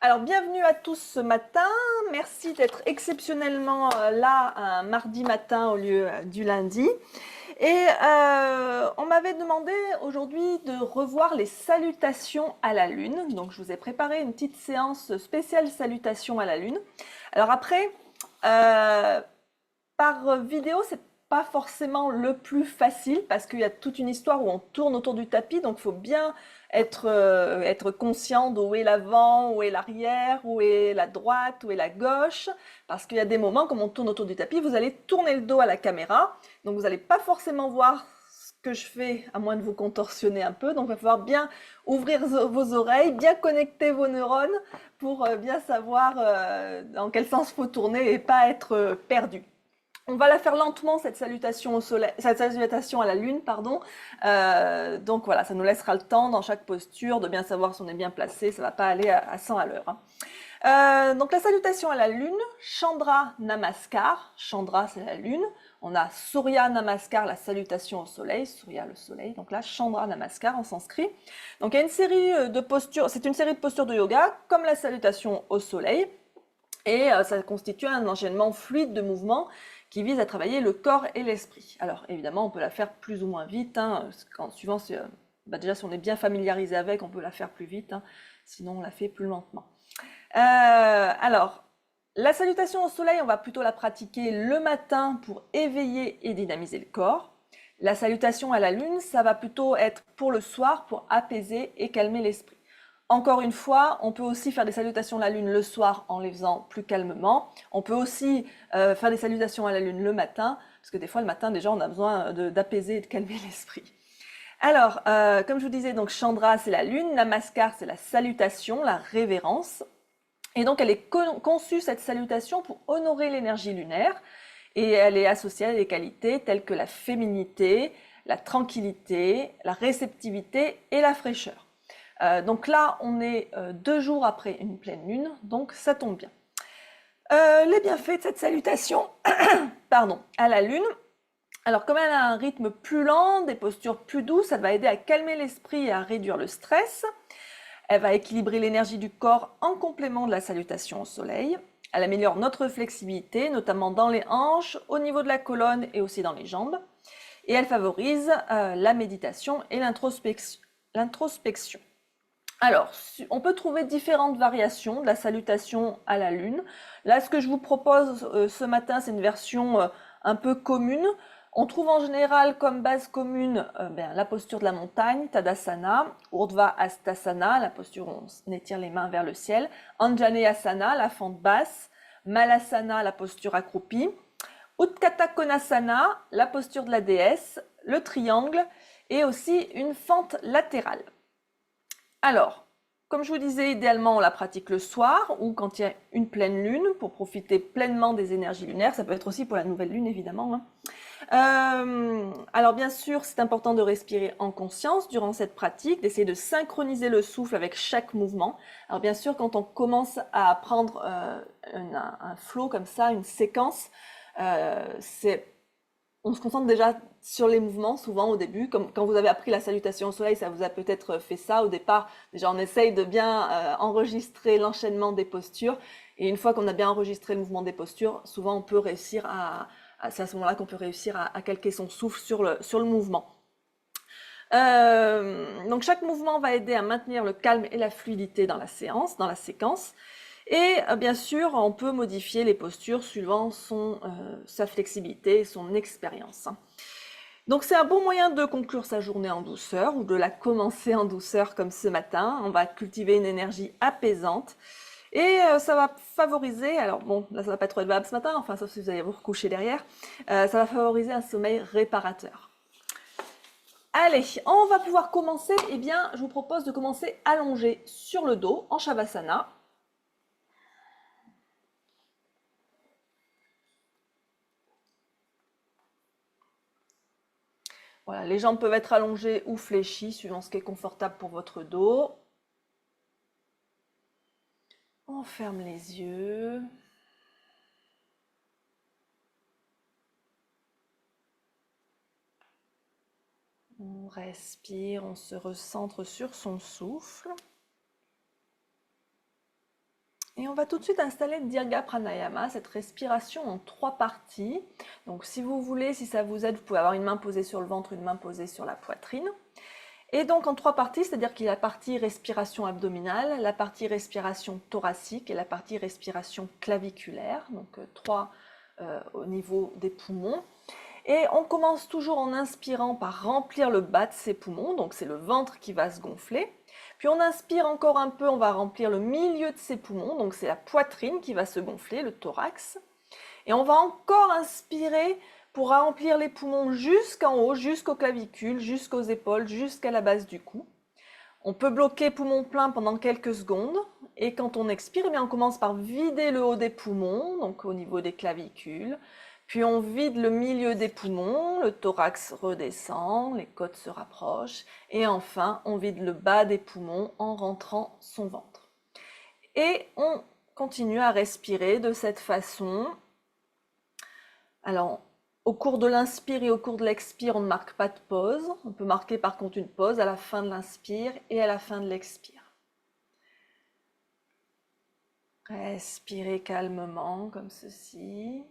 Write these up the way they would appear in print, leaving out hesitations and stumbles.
Alors, bienvenue à tous ce matin. Merci d'être exceptionnellement là un mardi matin au lieu du lundi. Et on m'avait demandé aujourd'hui de revoir les salutations à la Lune. Donc, je vous ai préparé une petite séance spéciale salutations à la Lune. Alors après, euh, par vidéo, c'est pas forcément le plus facile parce qu'il y a toute une histoire où on tourne autour du tapis, donc il faut bien être conscient d'où est l'avant, où est l'arrière, où est la droite, où est la gauche, parce qu'il y a des moments, comme on tourne autour du tapis, vous allez tourner le dos à la caméra, donc vous n'allez pas forcément voir ce que je fais, à moins de vous contorsionner un peu, donc il va falloir bien ouvrir vos oreilles, bien connecter vos neurones pour bien savoir dans quel sens faut tourner et pas être perdu. On va la faire lentement, cette salutation au soleil, cette salutation à la lune, pardon. Donc voilà, ça nous laissera le temps dans chaque posture de bien savoir si on est bien placé. Ça va pas aller à 100 à l'heure, hein. Donc la salutation à la lune, Chandra Namaskar. Chandra, c'est la lune. On a Surya Namaskar, la salutation au soleil. Surya, le soleil. Donc là, Chandra Namaskar en sanskrit. Donc il y a une série de postures. C'est une série de postures de yoga, comme la salutation au soleil. Et ça constitue un enchaînement fluide de mouvements qui vise à travailler le corps et l'esprit. Alors évidemment, on peut la faire plus ou moins vite, hein, suivant si, déjà si on est bien familiarisé avec, on peut la faire plus vite, hein, sinon on la fait plus lentement. Alors, la salutation au soleil, on va plutôt la pratiquer le matin pour éveiller et dynamiser le corps. La salutation à la lune, ça va plutôt être pour le soir, pour apaiser et calmer l'esprit. Encore une fois, on peut aussi faire des salutations à la lune le soir en les faisant plus calmement. On peut aussi faire des salutations à la lune le matin, parce que des fois le matin déjà on a besoin d'apaiser et de calmer l'esprit. Alors, comme je vous disais, donc Chandra c'est la lune, Namaskar c'est la salutation, la révérence. Et donc elle est conçue cette salutation pour honorer l'énergie lunaire, et elle est associée à des qualités telles que la féminité, la tranquillité, la réceptivité et la fraîcheur. Donc là, on est 2 jours après une pleine lune, donc ça tombe bien. Les bienfaits de cette salutation pardon, à la lune. Alors comme elle a un rythme plus lent, des postures plus douces, ça va aider à calmer l'esprit et à réduire le stress. Elle va équilibrer l'énergie du corps en complément de la salutation au soleil. Elle améliore notre flexibilité, notamment dans les hanches, au niveau de la colonne et aussi dans les jambes. Et elle favorise la méditation et l'introspection. Alors, on peut trouver différentes variations de la salutation à la lune. Là, ce que je vous propose ce matin, c'est une version un peu commune. On trouve en général comme base commune la posture de la montagne, Tadasana, Urdhva Hastasana, la posture où on étire les mains vers le ciel, Anjaneyasana, la fente basse, Malasana, la posture accroupie, Utthata Konasana, la posture de la déesse, le triangle et aussi une fente latérale. Alors, comme je vous disais, idéalement, on la pratique le soir ou quand il y a une pleine lune pour profiter pleinement des énergies lunaires. Ça peut être aussi pour la nouvelle lune, évidemment, hein. Alors, bien sûr, c'est important de respirer en conscience durant cette pratique, d'essayer de synchroniser le souffle avec chaque mouvement. Alors, bien sûr, quand on commence à prendre un flow comme ça, une séquence, c'est on se concentre déjà sur les mouvements, souvent au début, comme quand vous avez appris la salutation au soleil, ça vous a peut-être fait ça au départ. Déjà, on essaye de bien enregistrer l'enchaînement des postures. Et une fois qu'on a bien enregistré le mouvement des postures, souvent on peut réussir c'est à ce moment-là qu'on peut réussir à calquer son souffle sur le mouvement. Donc chaque mouvement va aider à maintenir le calme et la fluidité dans la séance, dans la séquence. Et bien sûr, on peut modifier les postures suivant sa flexibilité et son expérience. Donc c'est un bon moyen de conclure sa journée en douceur ou de la commencer en douceur comme ce matin. On va cultiver une énergie apaisante et ça va favoriser, alors bon, là ça va pas trop être valable ce matin, enfin sauf si vous allez vous recoucher derrière, ça va favoriser un sommeil réparateur. Allez, on va pouvoir commencer, eh bien je vous propose de commencer allongé sur le dos en Shavasana. Voilà, les jambes peuvent être allongées ou fléchies, suivant ce qui est confortable pour votre dos. On ferme les yeux. On respire, on se recentre sur son souffle. Et on va tout de suite installer Dirga Pranayama, cette respiration en 3 parties. Donc si vous voulez, si ça vous aide, vous pouvez avoir une main posée sur le ventre, une main posée sur la poitrine. Et donc en 3 parties, c'est-à-dire qu'il y a la partie respiration abdominale, la partie respiration thoracique et la partie respiration claviculaire, donc 3 au niveau des poumons. Et on commence toujours en inspirant par remplir le bas de ses poumons, donc c'est le ventre qui va se gonfler. Puis on inspire encore un peu, on va remplir le milieu de ses poumons, donc c'est la poitrine qui va se gonfler, le thorax. Et on va encore inspirer pour remplir les poumons jusqu'en haut, jusqu'aux clavicules, jusqu'aux épaules, jusqu'à la base du cou. On peut bloquer poumon plein pendant quelques secondes. Et quand on expire, eh bien on commence par vider le haut des poumons, donc au niveau des clavicules. Puis on vide le milieu des poumons, le thorax redescend, les côtes se rapprochent. Et enfin, on vide le bas des poumons en rentrant son ventre. Et on continue à respirer de cette façon. Alors, au cours de l'inspire et au cours de l'expire, on ne marque pas de pause. On peut marquer par contre une pause à la fin de l'inspire et à la fin de l'expire. Respirez calmement comme ceci.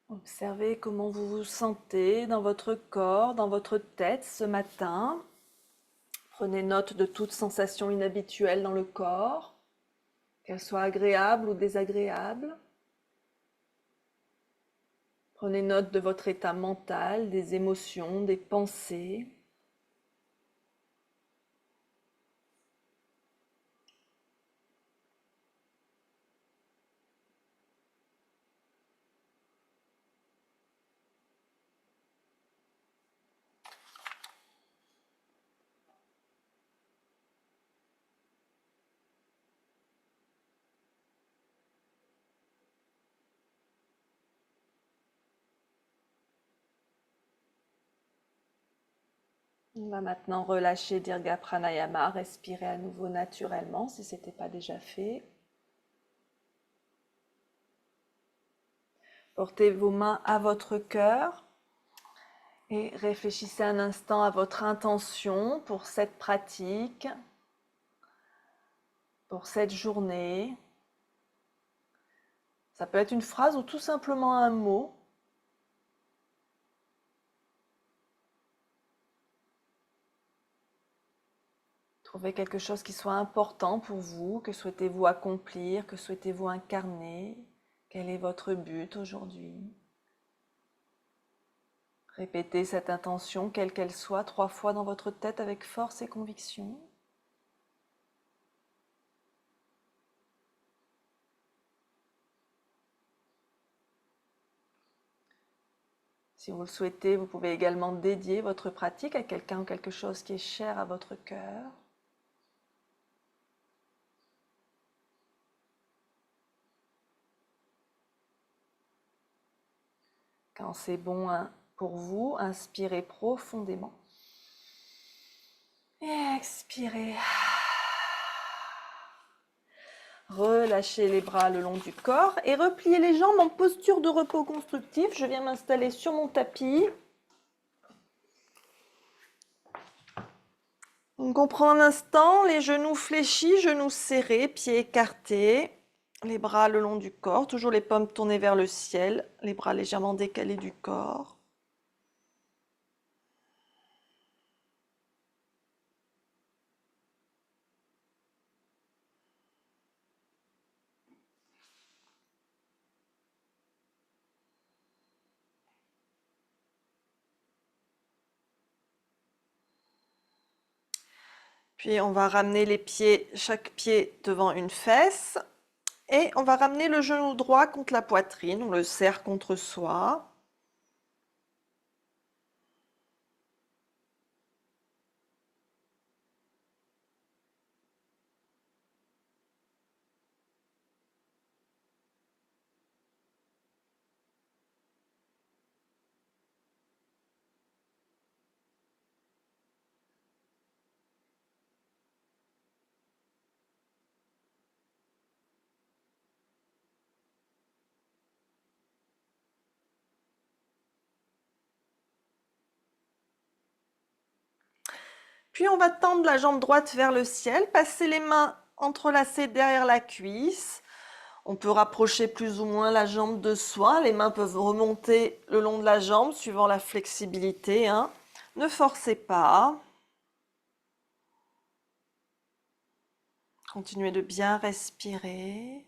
Observez comment vous vous sentez dans votre corps, dans votre tête ce matin. Prenez note de toute sensation inhabituelle dans le corps, qu'elle soit agréable ou désagréable. Prenez note de votre état mental, des émotions, des pensées. On va maintenant relâcher Dirga Pranayama, respirer à nouveau naturellement si ce n'était pas déjà fait. Portez vos mains à votre cœur et réfléchissez un instant à votre intention pour cette pratique, pour cette journée. Ça peut être une phrase ou tout simplement un mot. Trouvez quelque chose qui soit important pour vous, que souhaitez-vous accomplir, que souhaitez-vous incarner, quel est votre but aujourd'hui. Répétez cette intention, quelle qu'elle soit, 3 fois dans votre tête avec force et conviction. Si vous le souhaitez, vous pouvez également dédier votre pratique à quelqu'un ou quelque chose qui est cher à votre cœur. Quand c'est bon pour vous, inspirez profondément. Et expirez. Relâchez les bras le long du corps et repliez les jambes en posture de repos constructif. Je viens m'installer sur mon tapis. Donc on prend un instant, les genoux fléchis, genoux serrés, pieds écartés, les bras le long du corps, toujours les paumes tournées vers le ciel, les bras légèrement décalés du corps. Puis on va ramener les pieds, chaque pied devant une fesse. Et on va ramener le genou droit contre la poitrine, on le serre contre soi. Puis on va tendre la jambe droite vers le ciel, passer les mains entrelacées derrière la cuisse. On peut rapprocher plus ou moins la jambe de soi. Les mains peuvent remonter le long de la jambe suivant la flexibilité, hein. Ne forcez pas. Continuez de bien respirer.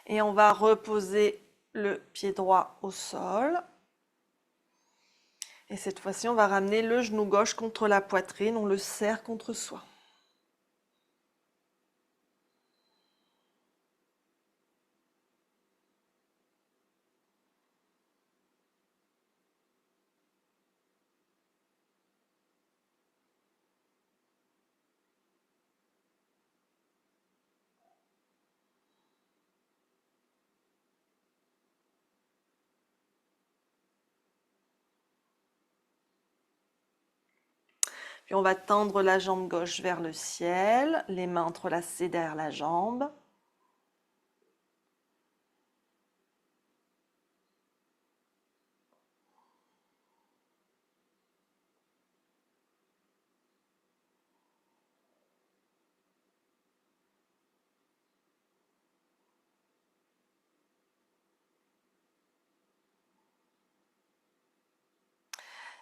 Et on va reposer le pied droit au sol. Et cette fois-ci, on va ramener le genou gauche contre la poitrine. On le serre contre soi. Puis on va tendre la jambe gauche vers le ciel, les mains entrelacées derrière la jambe.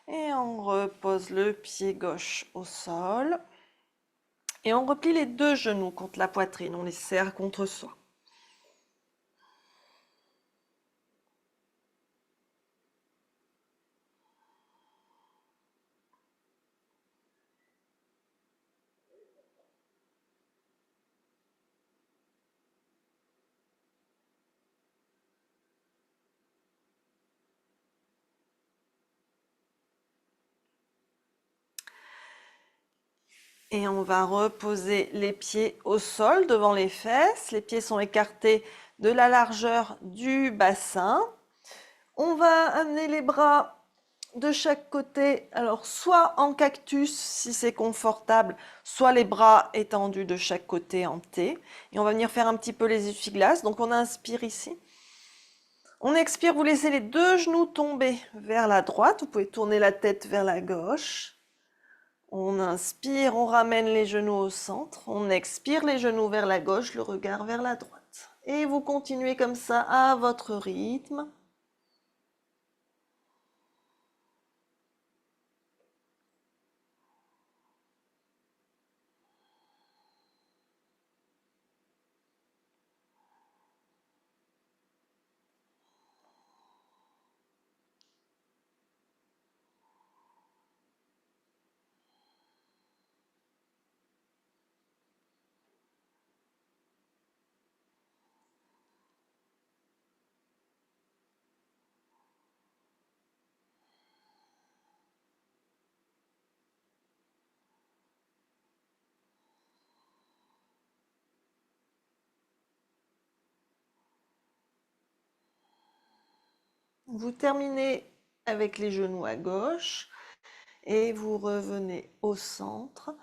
Et on repose le pied gauche au sol. Et on replie les deux genoux contre la poitrine, on les serre contre soi. Et on va reposer les pieds au sol devant les fesses. Les pieds sont écartés de la largeur du bassin. On va amener les bras de chaque côté, alors soit en cactus si c'est confortable, soit les bras étendus de chaque côté en T. Et on va venir faire un petit peu les essuie-glaces. Donc on inspire ici. On expire, vous laissez les deux genoux tomber vers la droite. Vous pouvez tourner la tête vers la gauche. On inspire, on ramène les genoux au centre. On expire, les genoux vers la gauche, le regard vers la droite. Et vous continuez comme ça à votre rythme. Vous terminez avec les genoux à gauche et vous revenez au centre.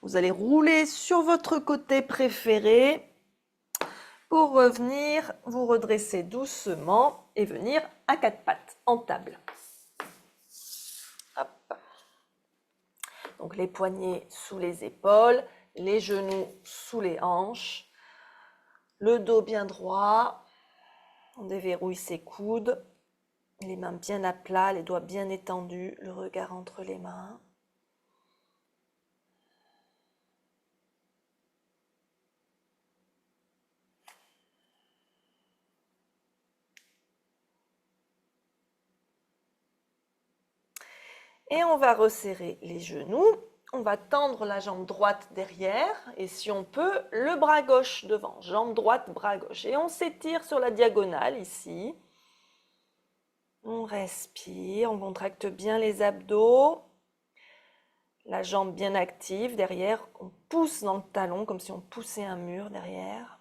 Vous allez rouler sur votre côté préféré pour revenir vous redresser doucement et venir à quatre pattes en table. Hop. Donc les poignets sous les épaules, les genoux sous les hanches, le dos bien droit, on déverrouille ses coudes, les mains bien à plat, les doigts bien étendus, le regard entre les mains. Et on va resserrer les genoux. On va tendre la jambe droite derrière et si on peut, le bras gauche devant. Jambe droite, bras gauche. Et on s'étire sur la diagonale ici. On respire, on contracte bien les abdos. La jambe bien active derrière. On pousse dans le talon comme si on poussait un mur derrière.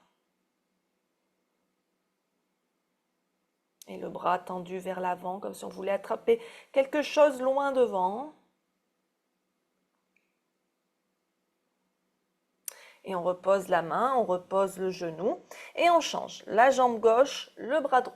Et le bras tendu vers l'avant comme si on voulait attraper quelque chose loin devant. Et on repose la main, on repose le genou et on change. La jambe gauche, le bras droit.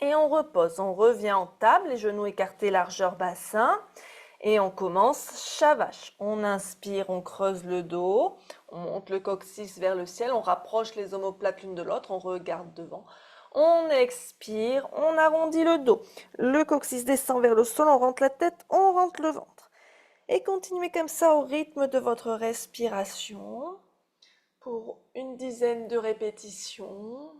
Et on repose, on revient en table, les genoux écartés, largeur bassin. Et on commence Shavash. On inspire, on creuse le dos, on monte le coccyx vers le ciel, on rapproche les omoplates l'une de l'autre, on regarde devant. On expire, on arrondit le dos. Le coccyx descend vers le sol, on rentre la tête, on rentre le ventre. Et continuez comme ça au rythme de votre respiration pour une dizaine de répétitions.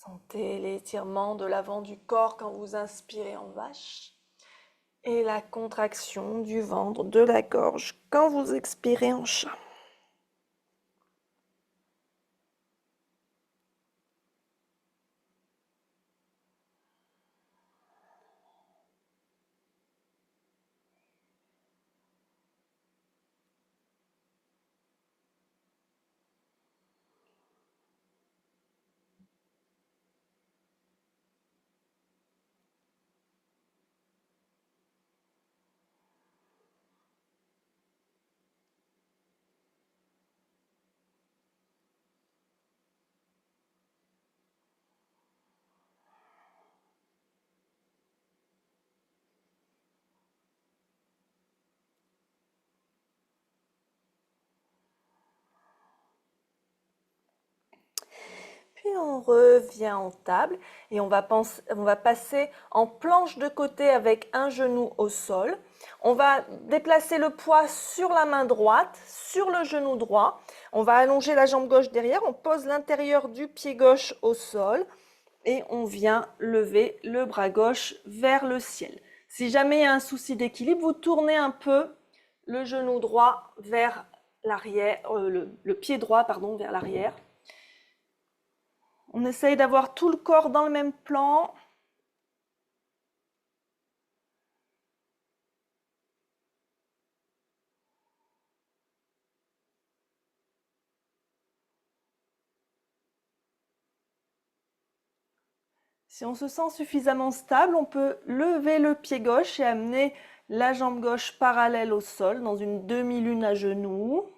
Sentez l'étirement de l'avant du corps quand vous inspirez en vache et la contraction du ventre, de la gorge quand vous expirez en chat. Puis on revient en table et on va passer en planche de côté avec un genou au sol. On va déplacer le poids sur la main droite, sur le genou droit. On va allonger la jambe gauche derrière, on pose l'intérieur du pied gauche au sol et on vient lever le bras gauche vers le ciel. Si jamais il y a un souci d'équilibre, vous tournez un peu le genou droit vers l'arrière, le pied droit pardon, vers l'arrière. On essaye d'avoir tout le corps dans le même plan. Si on se sent suffisamment stable, on peut lever le pied gauche et amener la jambe gauche parallèle au sol dans une demi-lune à genoux.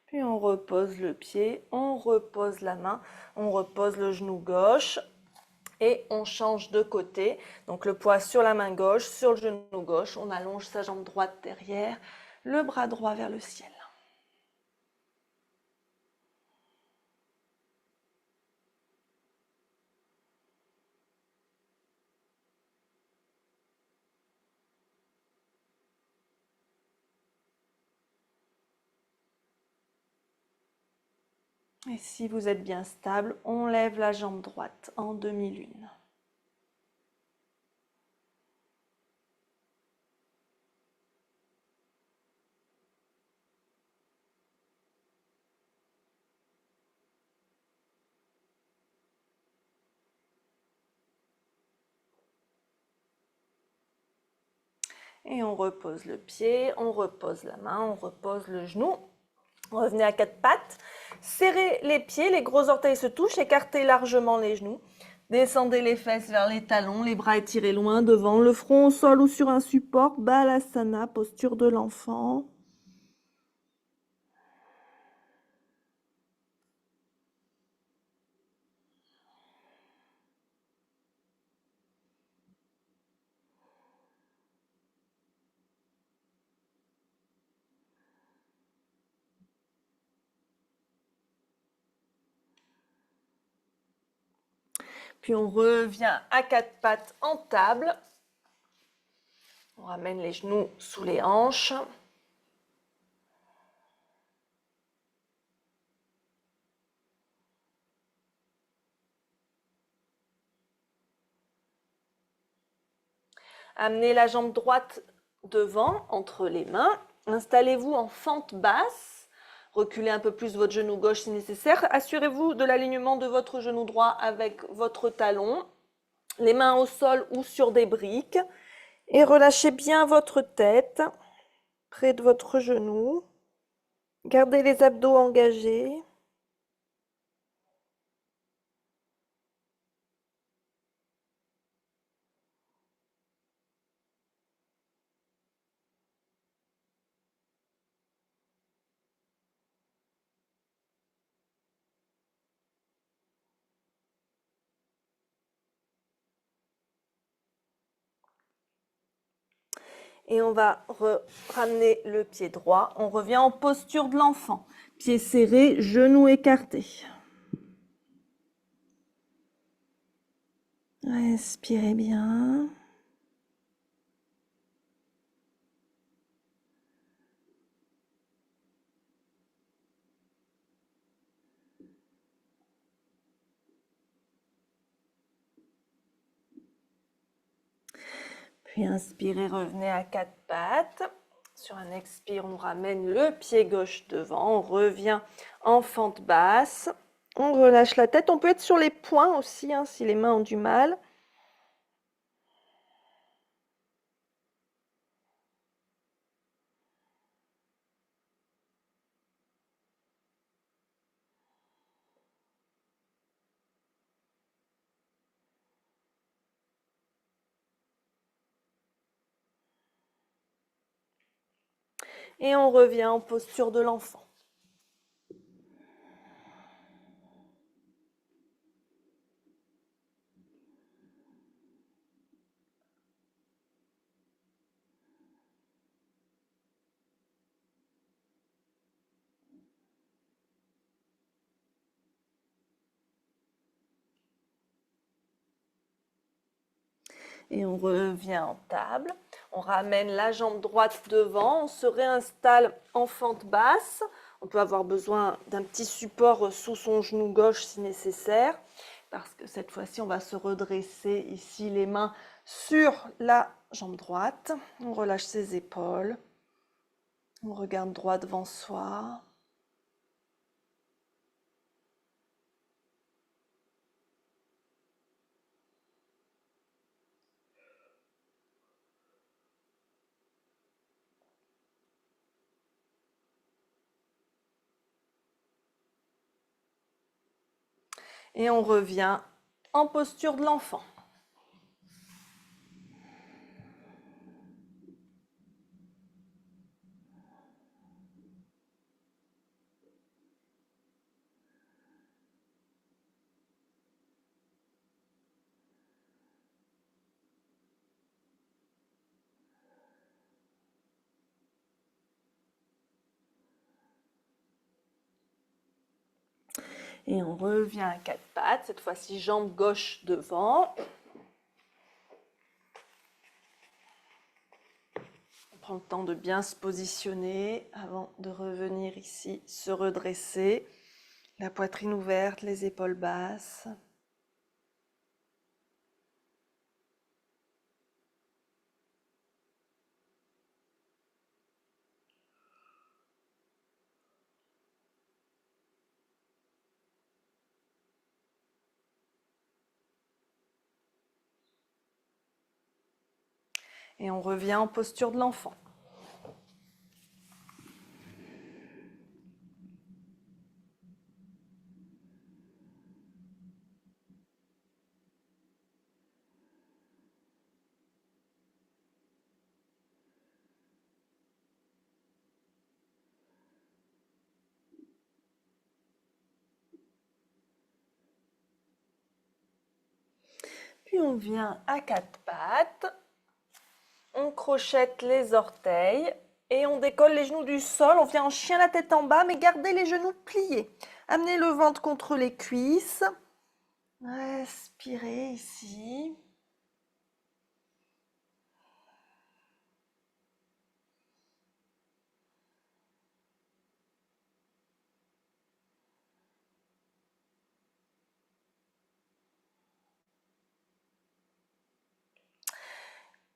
Puis on repose le pied, on repose la main, on repose le genou gauche Et on change de côté. Donc le poids sur la main gauche, sur le genou gauche. On allonge sa jambe droite derrière, le bras droit vers le ciel. Et si vous êtes bien stable, on lève la jambe droite en demi-lune. Et on repose le pied, on repose la main, on repose le genou. Revenez à quatre pattes. Serrez les pieds, les gros orteils se touchent, écartez largement les genoux. Descendez les fesses vers les talons, les bras étirés loin devant, le front au sol ou sur un support. Balasana, posture de l'enfant. Puis on revient à quatre pattes en table. On ramène les genoux sous les hanches. Amenez la jambe droite devant, entre les mains. Installez-vous en fente basse. Reculez un peu plus votre genou gauche si nécessaire. Assurez-vous de l'alignement de votre genou droit avec votre talon. Les mains au sol ou sur des briques. Et relâchez bien votre tête près de votre genou. Gardez les abdos engagés. Et on va ramener le pied droit. On revient en posture de l'enfant. Pieds serrés, genoux écartés. Respirez bien. Puis inspirez, revenez à quatre pattes. Sur un expire, on ramène le pied gauche devant. On revient en fente basse. On relâche la tête. On peut être sur les poings aussi, hein, si les mains ont du mal. Et on revient en posture de l'enfant. Et on revient en table. On ramène la jambe droite devant. On se réinstalle en fente basse. On peut avoir besoin d'un petit support sous son genou gauche si nécessaire. Parce que cette fois-ci, on va se redresser ici les mains sur la jambe droite. On relâche ses épaules. On regarde droit devant soi. Et on revient en posture de l'enfant. Et on revient à quatre pattes, cette fois-ci jambe gauche devant. On prend le temps de bien se positionner avant de revenir ici, se redresser. La poitrine ouverte, les épaules basses. Et on revient en posture de l'enfant. Puis on vient à quatre pattes. On crochette les orteils et on décolle les genoux du sol. On vient en chien la tête en bas, mais gardez les genoux pliés. Amenez le ventre contre les cuisses. Respirez ici.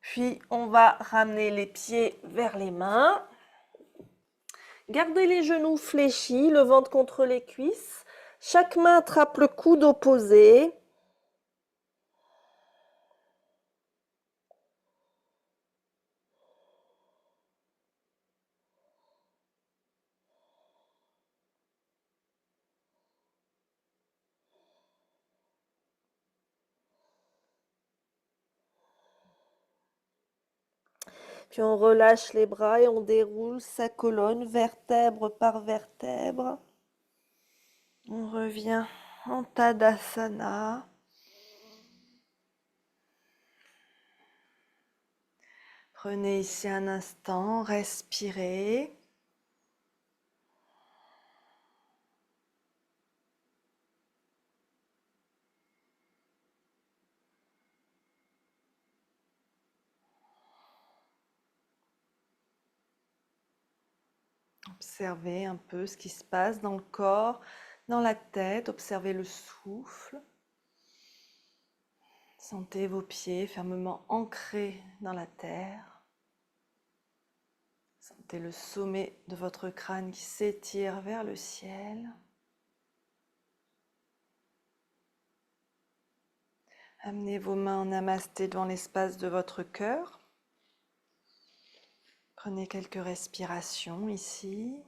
Puis on va ramener les pieds vers les mains. Gardez les genoux fléchis, le ventre contre les cuisses. Chaque main attrape le coude opposé. Puis on relâche les bras et on déroule sa colonne vertèbre par vertèbre. On revient en Tadasana. Prenez ici un instant, respirez. Observez un peu ce qui se passe dans le corps, dans la tête. Observez le souffle. Sentez vos pieds fermement ancrés dans la terre. Sentez le sommet de votre crâne qui s'étire vers le ciel. Amenez vos mains en namasté devant l'espace de votre cœur. Prenez quelques respirations ici.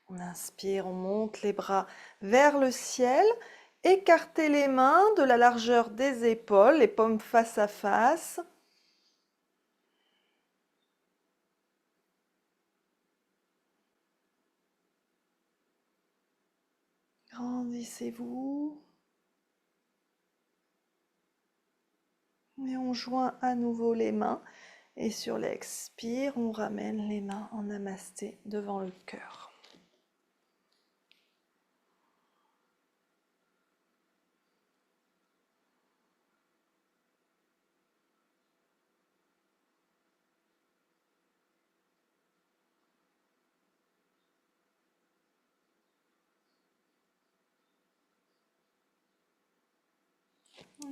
On inspire, on monte les bras vers le ciel. Écartez les mains de la largeur des épaules, les paumes face à face. Grandissez-vous. Et on joint à nouveau les mains. Et sur l'expire, on ramène les mains en namasté devant le cœur.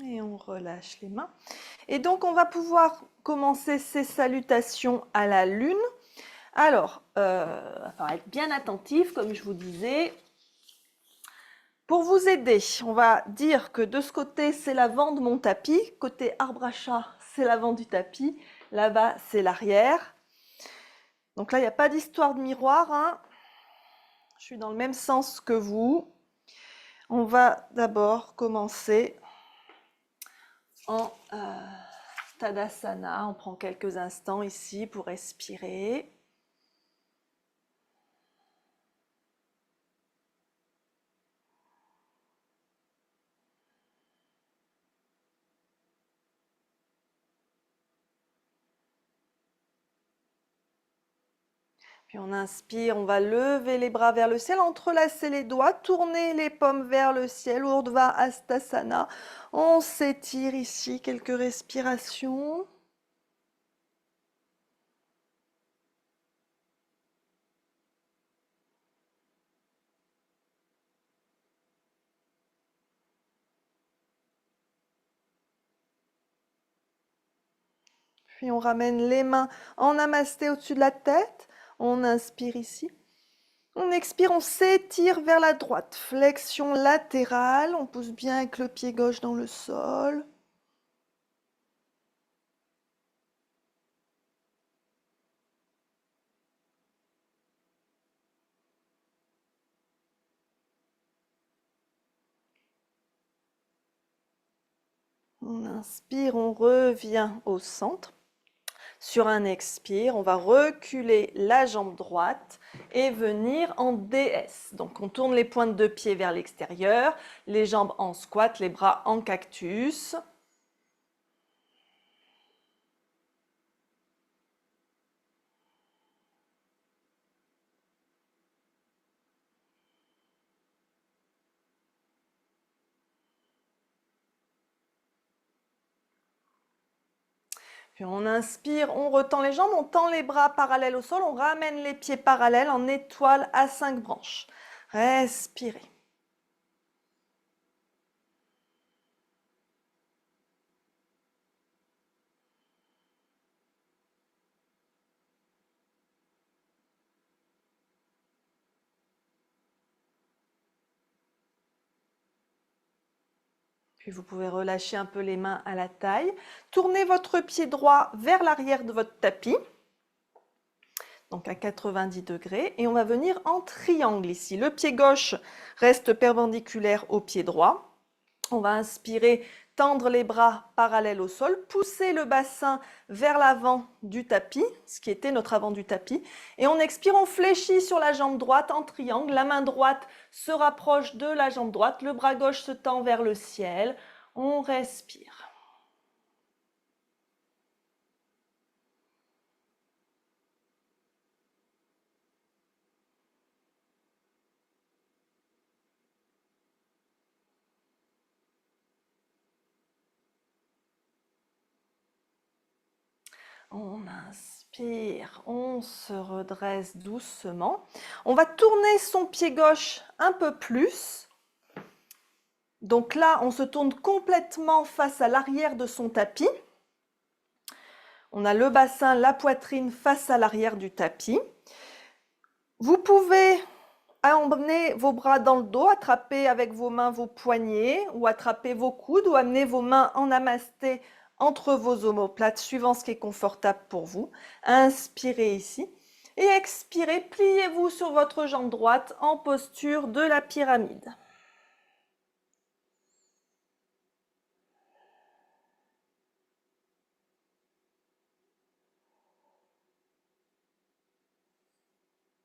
Et on relâche les mains. Et donc, on va pouvoir commencer ces salutations à la lune. Alors, il va falloir être bien attentif, comme je vous disais. Pour vous aider, on va dire que de ce côté, c'est l'avant de mon tapis. Côté arbre à chat, c'est l'avant du tapis. Là-bas, c'est l'arrière. Donc là, il n'y a pas d'histoire de miroir, hein. Je suis dans le même sens que vous. On va d'abord commencer en Tadasana. On prend quelques instants ici pour respirer. Puis on inspire, on va lever les bras vers le ciel, entrelacer les doigts, tourner les paumes vers le ciel, Urdhva Hastasana. On s'étire ici, quelques respirations. Puis on ramène les mains en namasté au-dessus de la tête. On inspire ici. On expire, on s'étire vers la droite. Flexion latérale. On pousse bien avec le pied gauche dans le sol. On inspire, on revient au centre. Sur un expire, on va reculer la jambe droite et venir en DS. Donc on tourne les pointes de pied vers l'extérieur, les jambes en squat, les bras en cactus. Puis on inspire, on retend les jambes, on tend les bras parallèles au sol, on ramène les pieds parallèles en étoile à 5 branches. Respirez. Puis vous pouvez relâcher un peu les mains à la taille. Tournez votre pied droit vers l'arrière de votre tapis. Donc à 90 degrés. Et on va venir en triangle ici. Le pied gauche reste perpendiculaire au pied droit. On va inspirer, tendre les bras parallèles au sol, pousser le bassin vers l'avant du tapis, ce qui était notre avant du tapis. Et on expire, on fléchit sur la jambe droite en triangle. La main droite se rapproche de la jambe droite. Le bras gauche se tend vers le ciel. On respire. On inspire, on se redresse doucement. On va tourner son pied gauche un peu plus. Donc là, on se tourne complètement face à l'arrière de son tapis. On a le bassin, la poitrine face à l'arrière du tapis. Vous pouvez emmener vos bras dans le dos, attraper avec vos mains vos poignets ou attraper vos coudes ou amener vos mains en namasté entre vos omoplates, suivant ce qui est confortable pour vous. Inspirez ici et expirez, pliez-vous sur votre jambe droite en posture de la pyramide.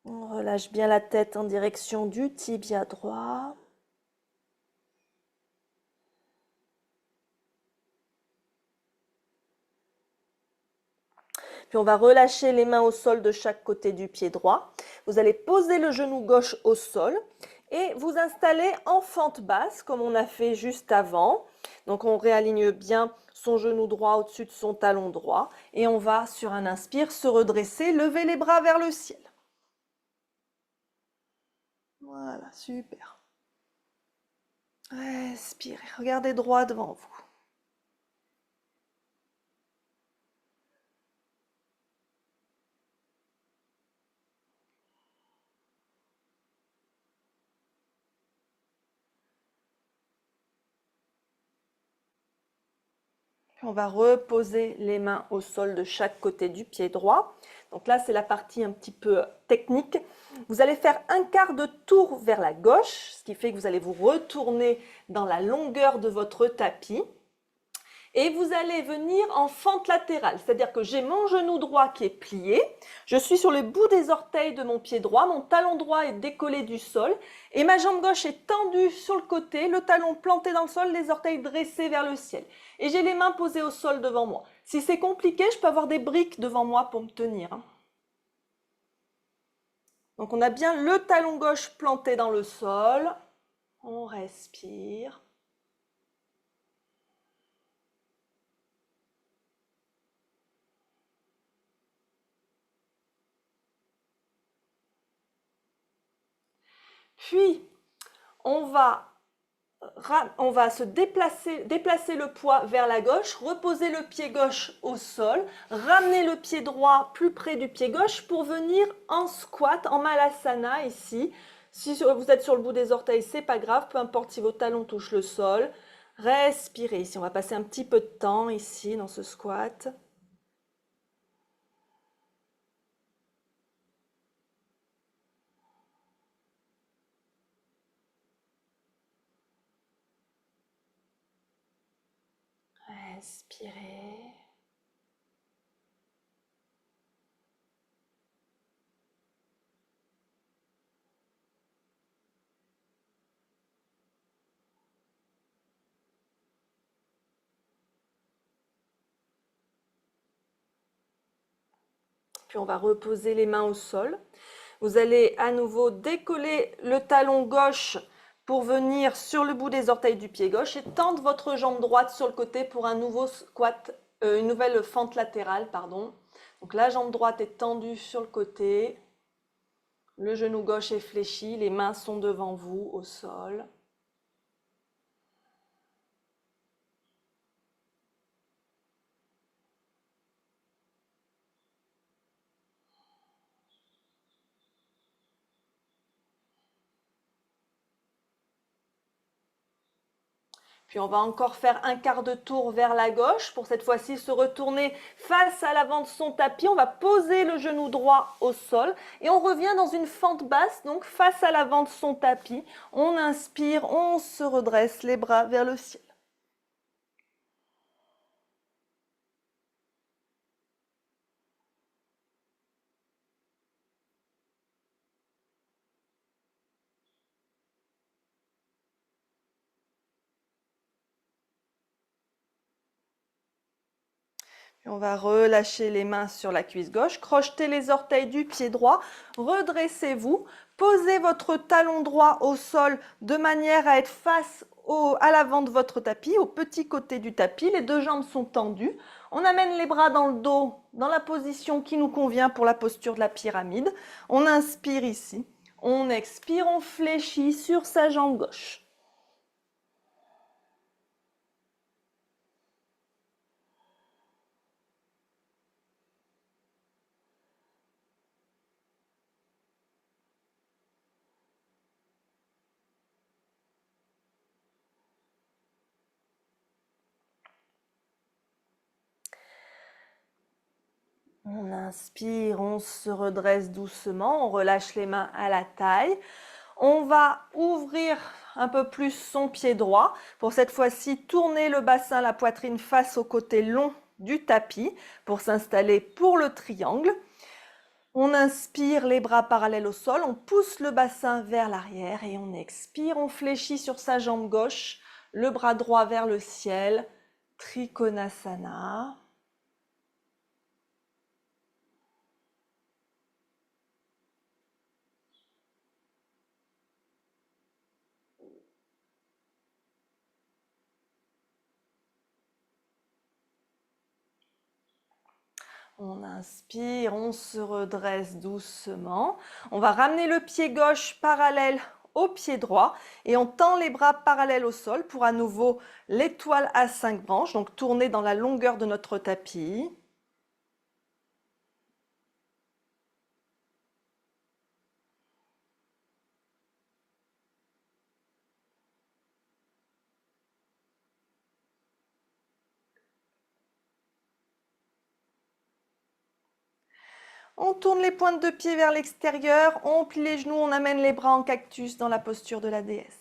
On relâche bien la tête en direction du tibia droit. Puis on va relâcher les mains au sol de chaque côté du pied droit. Vous allez poser le genou gauche au sol et vous installer en fente basse comme on a fait juste avant. Donc on réaligne bien son genou droit au-dessus de son talon droit et on va sur un inspire se redresser, lever les bras vers le ciel. Voilà, super. Respirez, regardez droit devant vous. On va reposer les mains au sol de chaque côté du pied droit. Donc là, c'est la partie un petit peu technique. Vous allez faire un quart de tour vers la gauche, ce qui fait que vous allez vous retourner dans la longueur de votre tapis. Et vous allez venir en fente latérale, c'est-à-dire que j'ai mon genou droit qui est plié, je suis sur le bout des orteils de mon pied droit, mon talon droit est décollé du sol et ma jambe gauche est tendue sur le côté, le talon planté dans le sol, les orteils dressés vers le ciel. Et j'ai les mains posées au sol devant moi. Si c'est compliqué, je peux avoir des briques devant moi pour me tenir. Donc on a bien le talon gauche planté dans le sol. On respire. Puis, on va se déplacer le poids vers la gauche, reposer le pied gauche au sol, ramener le pied droit plus près du pied gauche pour venir en squat, en malasana ici. Si vous êtes sur le bout des orteils, c'est pas grave, peu importe si vos talons touchent le sol. Respirez ici, on va passer un petit peu de temps ici dans ce squat. Respirez. Puis on va reposer les mains au sol. Vous allez à nouveau décoller le talon gauche pour venir sur le bout des orteils du pied gauche et tendre votre jambe droite sur le côté pour un nouveau squat, une nouvelle fente latérale, pardon. Donc la jambe droite est tendue sur le côté, le genou gauche est fléchi, les mains sont devant vous au sol. Puis on va encore faire un quart de tour vers la gauche pour cette fois-ci se retourner face à l'avant de son tapis. On va poser le genou droit au sol et on revient dans une fente basse, donc face à l'avant de son tapis. On inspire, on se redresse les bras vers le ciel. Puis on va relâcher les mains sur la cuisse gauche, crocheter les orteils du pied droit, redressez-vous, posez votre talon droit au sol de manière à être face à l'avant de votre tapis, au petit côté du tapis, les deux jambes sont tendues. On amène les bras dans le dos, dans la position qui nous convient pour la posture de la pyramide. On inspire ici, on expire, on fléchit sur sa jambe gauche. On inspire, on se redresse doucement, on relâche les mains à la taille. On va ouvrir un peu plus son pied droit. Pour cette fois-ci, tourner le bassin, la poitrine face au côté long du tapis pour s'installer pour le triangle. On inspire, les bras parallèles au sol, on pousse le bassin vers l'arrière et on expire, on fléchit sur sa jambe gauche, le bras droit vers le ciel, Trikonasana. On inspire, on se redresse doucement. On va ramener le pied gauche parallèle au pied droit et on tend les bras parallèles au sol pour à nouveau l'étoile à 5 branches, donc tourner dans la longueur de notre tapis. On tourne les pointes de pied vers l'extérieur, on plie les genoux, on amène les bras en cactus dans la posture de la déesse.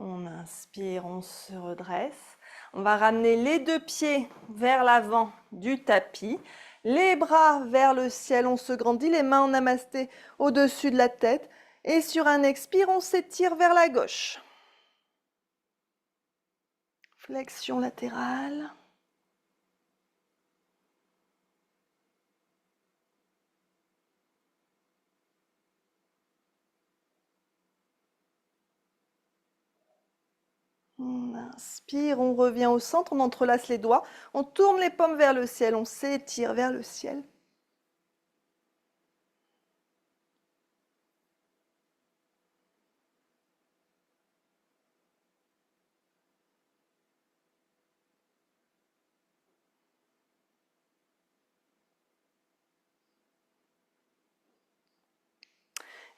On inspire, on se redresse. On va ramener les deux pieds vers l'avant du tapis, Les bras vers le ciel, on se grandit, les mains en namasté au-dessus de la tête. Et sur un expire, on s'étire vers la gauche. Flexion latérale. On inspire, on revient au centre, on entrelace les doigts, on tourne les paumes vers le ciel, on s'étire vers le ciel.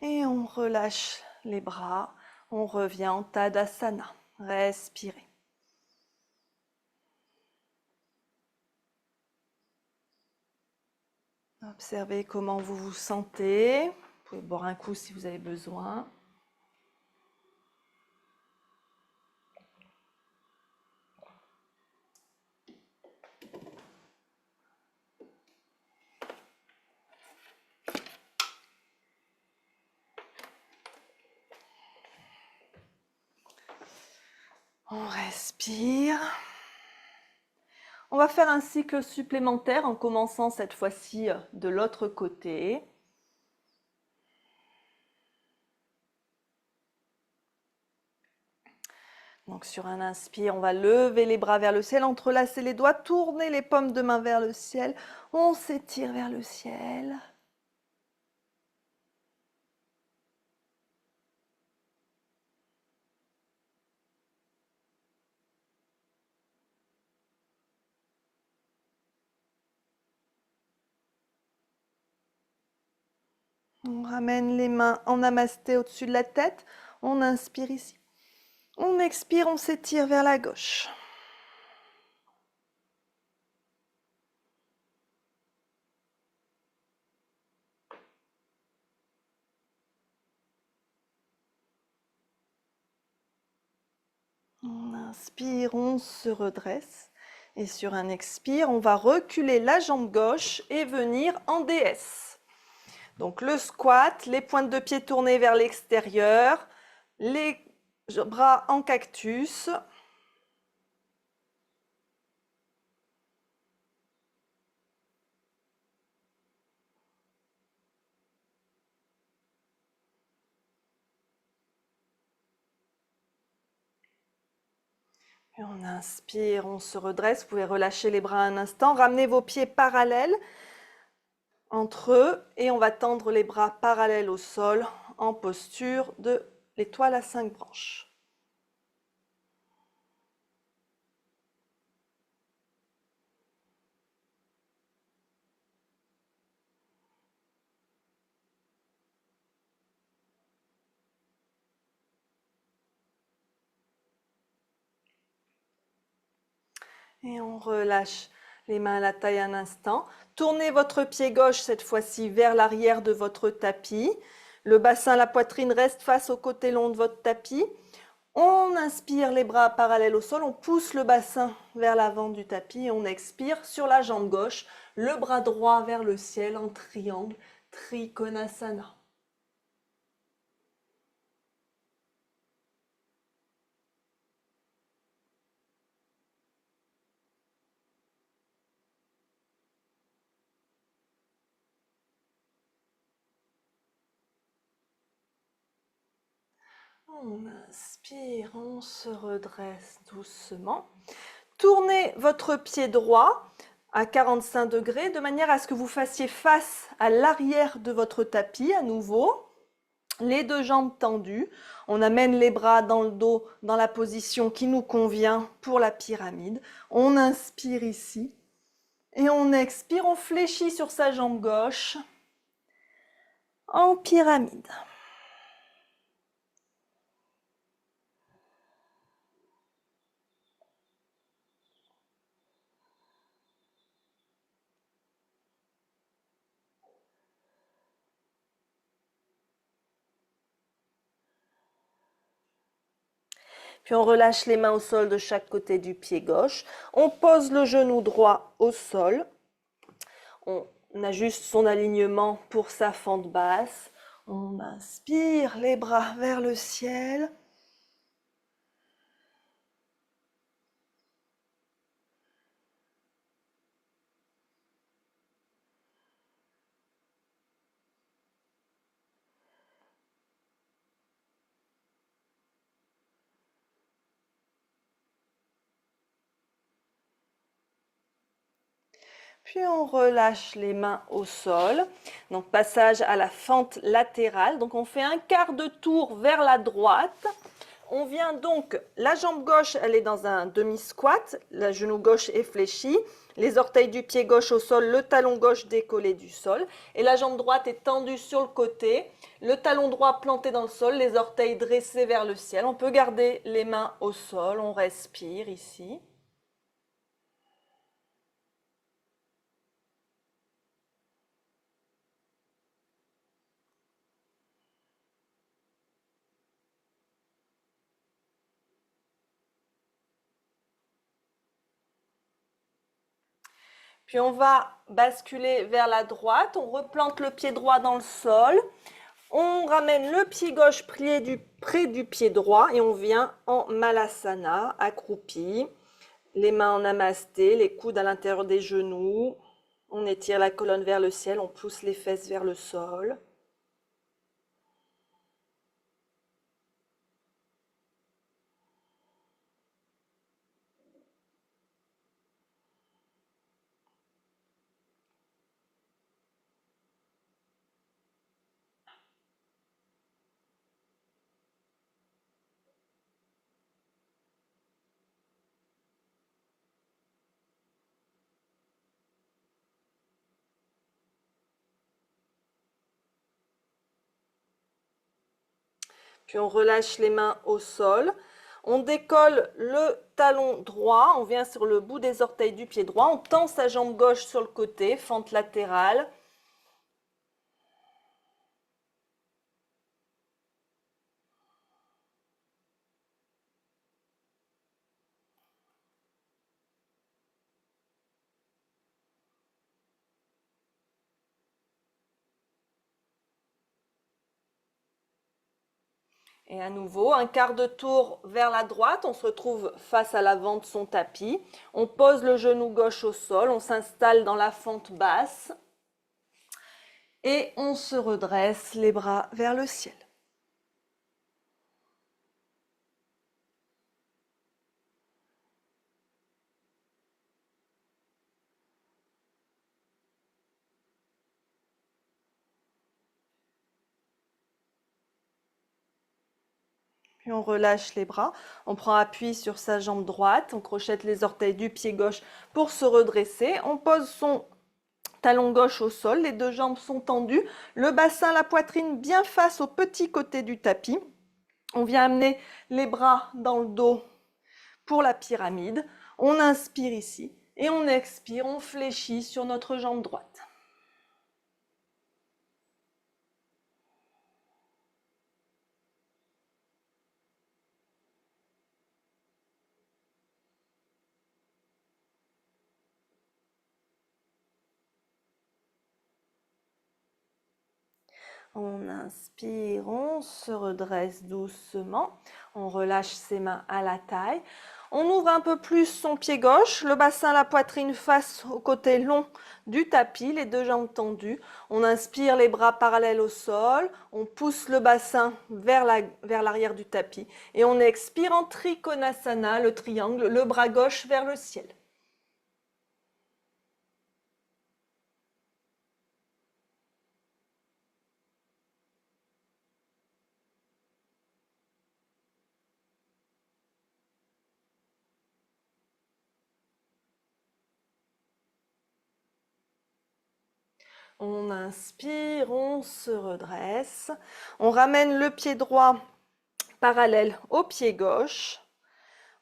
Et on relâche les bras, on revient en Tadasana. Respirez. Observez comment vous vous sentez. Vous pouvez boire un coup si vous avez besoin. On respire. On va faire un cycle supplémentaire en commençant cette fois-ci de l'autre côté. Donc sur un inspire, on va lever les bras vers le ciel, entrelacer les doigts, tourner les paumes de main vers le ciel. On s'étire vers le ciel. On ramène les mains en namasté au-dessus de la tête. On inspire ici. On expire, on s'étire vers la gauche. On inspire, on se redresse. Et sur un expire, on va reculer la jambe gauche et venir en DS. Donc le squat, les pointes de pied tournées vers l'extérieur, les bras en cactus. Et on inspire, on se redresse. Vous pouvez relâcher les bras un instant. Ramenez vos pieds parallèles entre eux et on va tendre les bras parallèles au sol en posture de l'étoile à 5 branches. Et on relâche les mains à la taille un instant. Tournez votre pied gauche cette fois-ci vers l'arrière de votre tapis. Le bassin, la poitrine reste face au côté long de votre tapis. On inspire les bras parallèles au sol, on pousse le bassin vers l'avant du tapis et on expire sur la jambe gauche, le bras droit vers le ciel en triangle, Trikonasana. On inspire, on se redresse doucement. Tournez votre pied droit à 45 degrés de manière à ce que vous fassiez face à l'arrière de votre tapis à nouveau. Les deux jambes tendues. On amène les bras dans le dos dans la position qui nous convient pour la pyramide. On inspire ici et on expire. On fléchit sur sa jambe gauche en pyramide. Puis on relâche les mains au sol de chaque côté du pied gauche. On pose le genou droit au sol. On ajuste son alignement pour sa fente basse. On inspire les bras vers le ciel. Puis on relâche les mains au sol. Donc passage à la fente latérale. Donc on fait un quart de tour vers la droite. On vient donc, la jambe gauche, elle est dans un demi-squat, le genou gauche est fléchi, les orteils du pied gauche au sol, le talon gauche décollé du sol, et la jambe droite est tendue sur le côté, le talon droit planté dans le sol, les orteils dressés vers le ciel. On peut garder les mains au sol, on respire ici. Puis on va basculer vers la droite, on replante le pied droit dans le sol, on ramène le pied gauche près du pied droit et on vient en Malasana, accroupi, les mains en namasté, les coudes à l'intérieur des genoux, on étire la colonne vers le ciel, on pousse les fesses vers le sol. Puis on relâche les mains au sol. On décolle le talon droit, on vient sur le bout des orteils du pied droit, on tend sa jambe gauche sur le côté, fente latérale. Et à nouveau, un quart de tour vers la droite, on se retrouve face à l'avant de son tapis. On pose le genou gauche au sol, on s'installe dans la fente basse et on se redresse les bras vers le ciel. Puis on relâche les bras, on prend appui sur sa jambe droite, on crochette les orteils du pied gauche pour se redresser, on pose son talon gauche au sol, les deux jambes sont tendues, le bassin, la poitrine bien face au petit côté du tapis. On vient amener les bras dans le dos pour la pyramide. On inspire ici et on expire, on fléchit sur notre jambe droite. On inspire, on se redresse doucement, on relâche ses mains à la taille. On ouvre un peu plus son pied gauche, le bassin, la poitrine face au côté long du tapis, les deux jambes tendues. On inspire les bras parallèles au sol, on pousse le bassin vers l'arrière du tapis et on expire en Trikonasana, le triangle, le bras gauche vers le ciel. On inspire, on se redresse. On ramène le pied droit parallèle au pied gauche.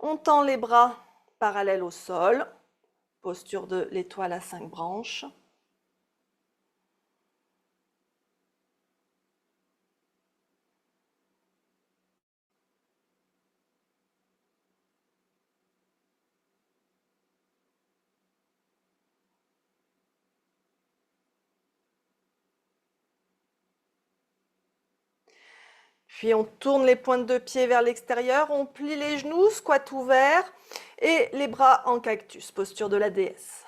On tend les bras parallèles au sol. Posture de l'étoile à 5 branches. Puis on tourne les pointes de pied vers l'extérieur, on plie les genoux, squat ouvert et les bras en cactus, posture de la déesse.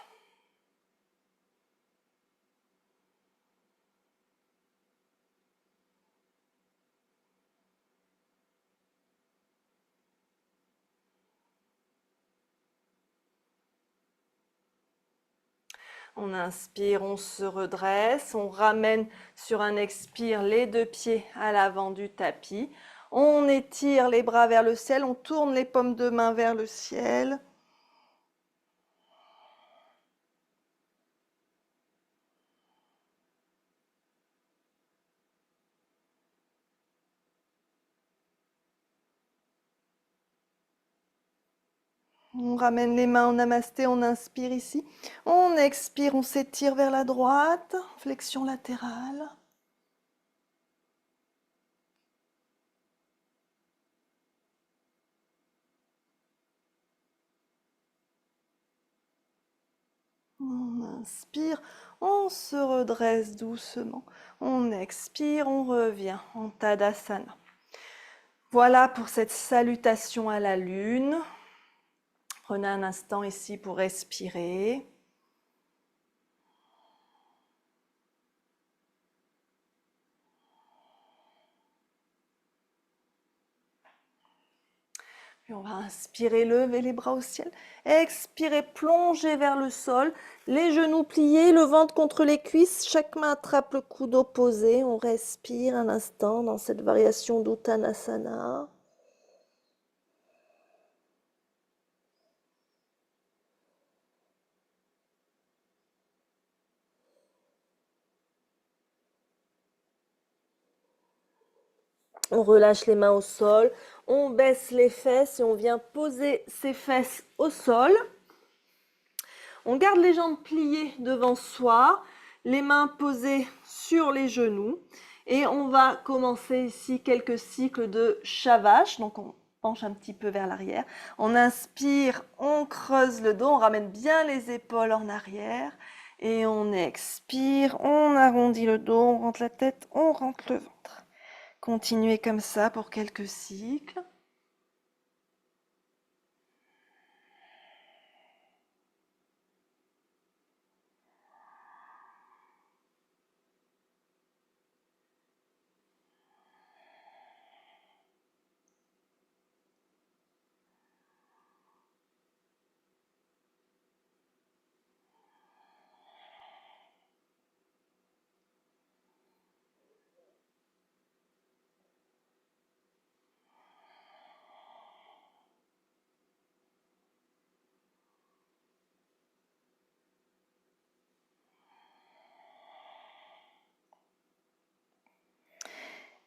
On inspire, on se redresse, on ramène sur un expire les deux pieds à l'avant du tapis. On étire les bras vers le ciel, on tourne les paumes de main vers le ciel. On ramène les mains en namasté, on inspire ici. On expire, on s'étire vers la droite, flexion latérale. On inspire, on se redresse doucement. On expire, on revient en Tadasana. Voilà pour cette salutation à la lune. Prenez un instant ici pour respirer. Puis on va inspirer, lever les bras au ciel. Expirer, plonger vers le sol. Les genoux pliés, le ventre contre les cuisses. Chaque main attrape le coude opposé. On respire un instant dans cette variation d'Uttanasana. On relâche les mains au sol, on baisse les fesses et on vient poser ses fesses au sol. On garde les jambes pliées devant soi, les mains posées sur les genoux. Et on va commencer ici quelques cycles de Shavash. Donc on penche un petit peu vers l'arrière. On inspire, on creuse le dos, on ramène bien les épaules en arrière. Et on expire, on arrondit le dos, on rentre la tête, on rentre le ventre. Continuez comme ça pour quelques cycles.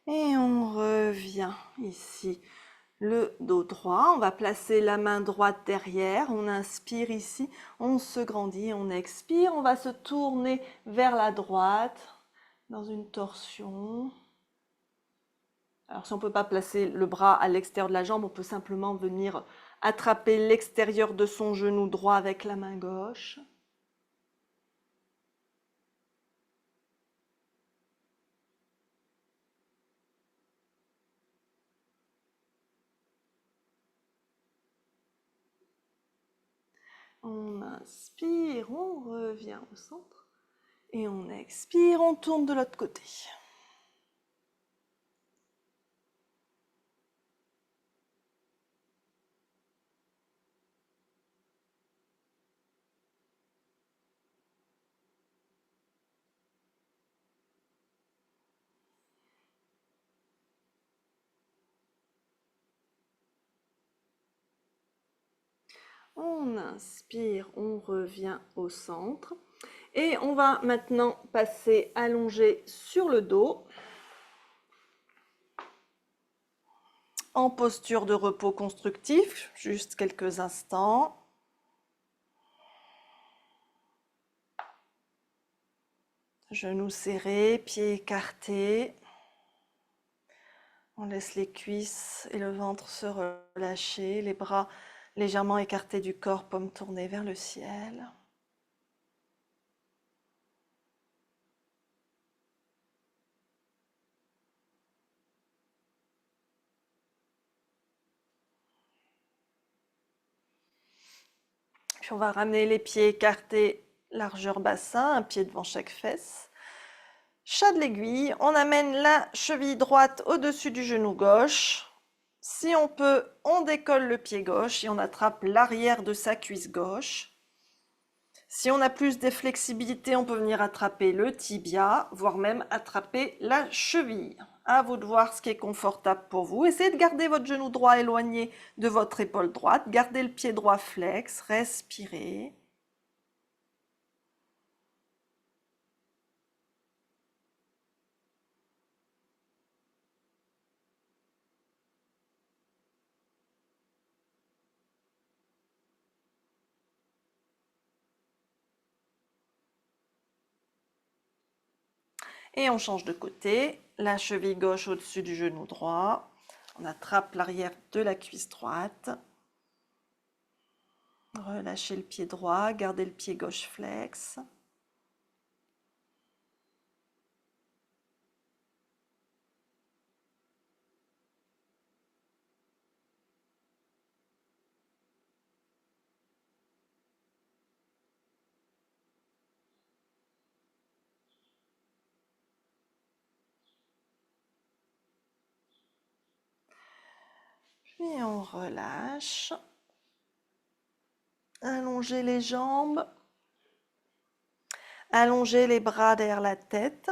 Et on revient ici, le dos droit. On va placer la main droite derrière. On inspire ici, on se grandit, on expire. On va se tourner vers la droite dans une torsion. Alors si on ne peut pas placer le bras à l'extérieur de la jambe, on peut simplement venir attraper l'extérieur de son genou droit avec la main gauche. On inspire, on revient au centre. Et on expire, on tourne de l'autre côté. On inspire, on revient au centre. Et on va maintenant passer allongé sur le dos, en posture de repos constructif, juste quelques instants. Genoux serrés, pieds écartés. On laisse les cuisses et le ventre se relâcher, les bras légèrement écartés du corps, paumes tournées vers le ciel. Puis on va ramener les pieds écartés, largeur bassin, un pied devant chaque fesse. Chat de l'aiguille, on amène la cheville droite au-dessus du genou gauche. Si on peut, on décolle le pied gauche et on attrape l'arrière de sa cuisse gauche. Si on a plus de flexibilité, on peut venir attraper le tibia, voire même attraper la cheville. À vous de voir ce qui est confortable pour vous. Essayez de garder votre genou droit éloigné de votre épaule droite. Gardez le pied droit flex, respirez. Et on change de côté, la cheville gauche au-dessus du genou droit. On attrape l'arrière de la cuisse droite. Relâchez le pied droit, gardez le pied gauche flex. Puis on relâche. Allongez les jambes. Allongez les bras derrière la tête.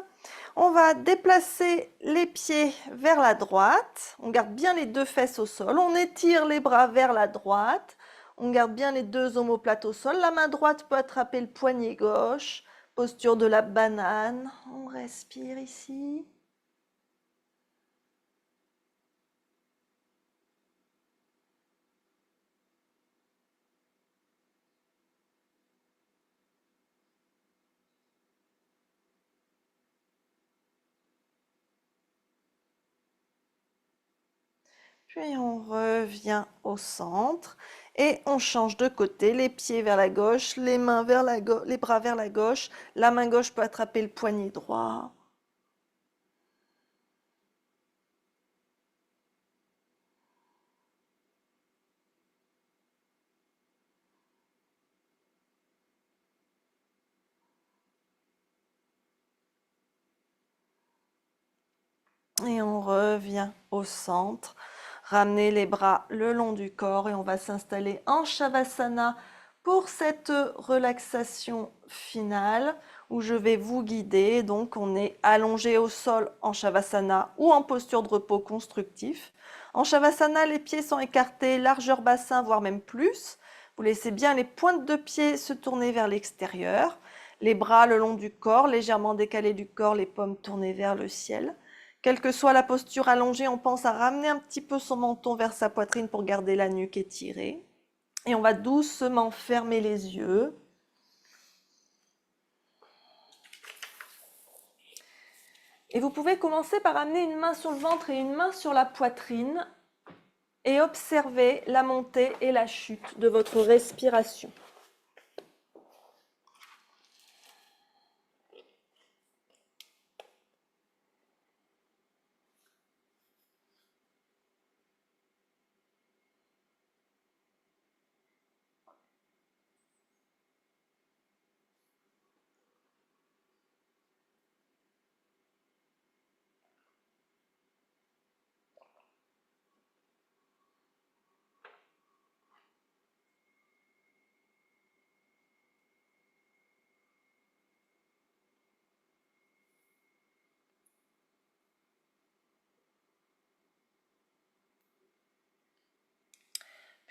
On va déplacer les pieds vers la droite. On garde bien les deux fesses au sol. On étire les bras vers la droite. On garde bien les deux omoplates au sol. La main droite peut attraper le poignet gauche. Posture de la banane. On respire ici. Puis on revient au centre et on change de côté, les pieds vers la gauche, les mains vers les bras vers la gauche. La main gauche peut attraper le poignet droit. Et on revient au centre. Ramenez les bras le long du corps et on va s'installer en Shavasana pour cette relaxation finale où je vais vous guider. Donc on est allongé au sol en Shavasana ou en posture de repos constructif. En Shavasana, les pieds sont écartés, largeur bassin, voire même plus. Vous laissez bien les pointes de pied se tourner vers l'extérieur. Les bras le long du corps, légèrement décalés du corps, les paumes tournées vers le ciel. Quelle que soit la posture allongée, on pense à ramener un petit peu son menton vers sa poitrine pour garder la nuque étirée. Et on va doucement fermer les yeux. Et vous pouvez commencer par amener une main sur le ventre et une main sur la poitrine et observer la montée et la chute de votre respiration.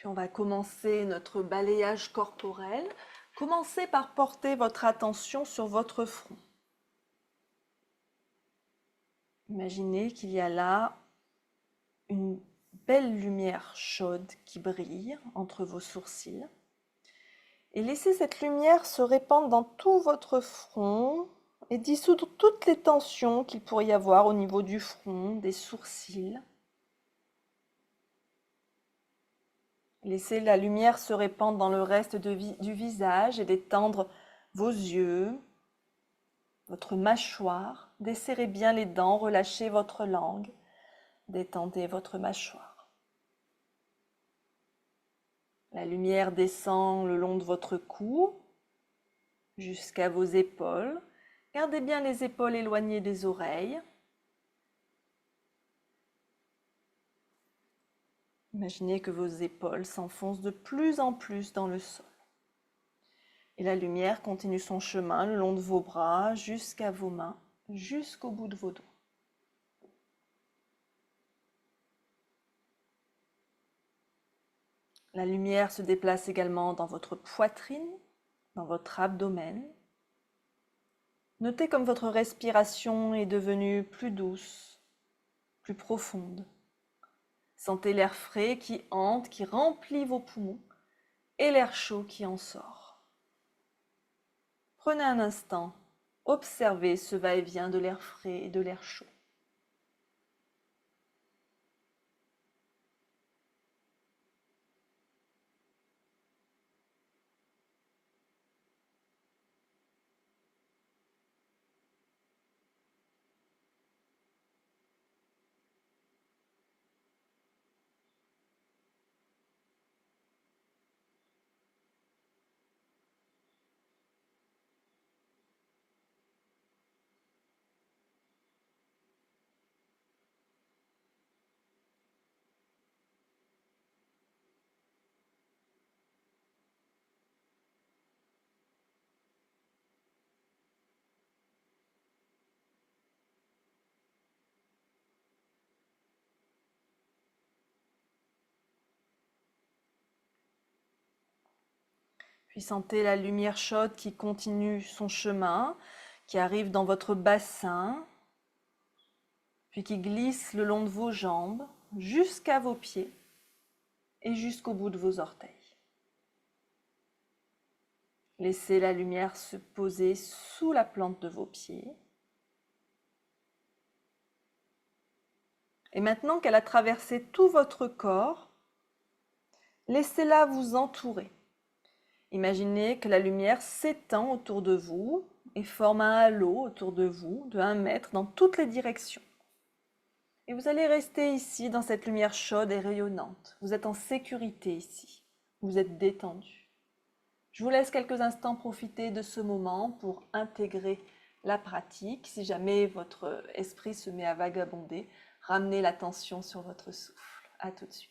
Puis on va commencer notre balayage corporel. Commencez par porter votre attention sur votre front. Imaginez qu'il y a là une belle lumière chaude qui brille entre vos sourcils. Et laissez cette lumière se répandre dans tout votre front et dissoudre toutes les tensions qu'il pourrait y avoir au niveau du front, des sourcils. Laissez la lumière se répandre dans le reste du visage et détendre vos yeux, votre mâchoire. Desserrez bien les dents, relâchez votre langue, détendez votre mâchoire. La lumière descend le long de votre cou jusqu'à vos épaules. Gardez bien les épaules éloignées des oreilles. Imaginez que vos épaules s'enfoncent de plus en plus dans le sol. Et la lumière continue son chemin le long de vos bras jusqu'à vos mains, jusqu'au bout de vos doigts. La lumière se déplace également dans votre poitrine, dans votre abdomen. Notez comme votre respiration est devenue plus douce, plus profonde. Sentez l'air frais qui entre, qui remplit vos poumons et l'air chaud qui en sort. Prenez un instant, observez ce va-et-vient de l'air frais et de l'air chaud. Puis sentez la lumière chaude qui continue son chemin, qui arrive dans votre bassin, puis qui glisse le long de vos jambes jusqu'à vos pieds et jusqu'au bout de vos orteils. Laissez la lumière se poser sous la plante de vos pieds. Et maintenant qu'elle a traversé tout votre corps, laissez-la vous entourer. Imaginez que la lumière s'étend autour de vous et forme un halo autour de vous de 1 mètre dans toutes les directions. Et vous allez rester ici dans cette lumière chaude et rayonnante. Vous êtes en sécurité ici. Vous êtes détendu. Je vous laisse quelques instants profiter de ce moment pour intégrer la pratique. Si jamais votre esprit se met à vagabonder, ramenez l'attention sur votre souffle. À tout de suite.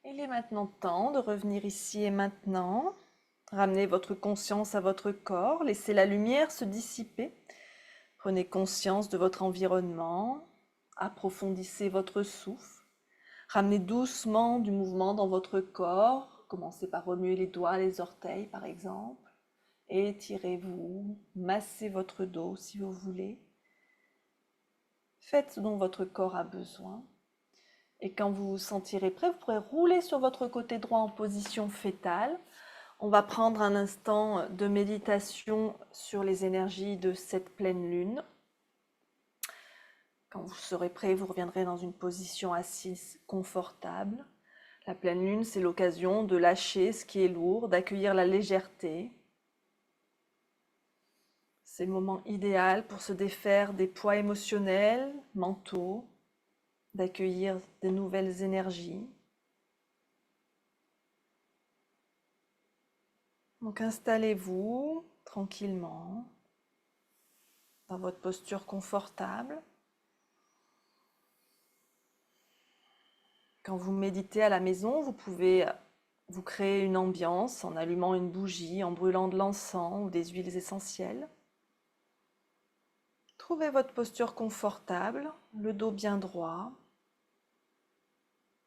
Il est maintenant temps de revenir ici et maintenant. Ramenez votre conscience à votre corps, laissez la lumière se dissiper. Prenez conscience de votre environnement, approfondissez votre souffle. Ramenez doucement du mouvement dans votre corps. Commencez par remuer les doigts, les orteils par exemple. Étirez-vous, massez votre dos si vous voulez. Faites ce dont votre corps a besoin. Et quand vous vous sentirez prêt, vous pourrez rouler sur votre côté droit en position fétale. On va prendre un instant de méditation sur les énergies de cette pleine lune. Quand vous serez prêt, vous reviendrez dans une position assise confortable. La pleine lune, c'est l'occasion de lâcher ce qui est lourd, d'accueillir la légèreté. C'est le moment idéal pour se défaire des poids émotionnels, mentaux, d'accueillir de nouvelles énergies. Donc installez-vous tranquillement dans votre posture confortable. Quand vous méditez à la maison, vous pouvez vous créer une ambiance en allumant une bougie, en brûlant de l'encens ou des huiles essentielles. Trouvez votre posture confortable, le dos bien droit.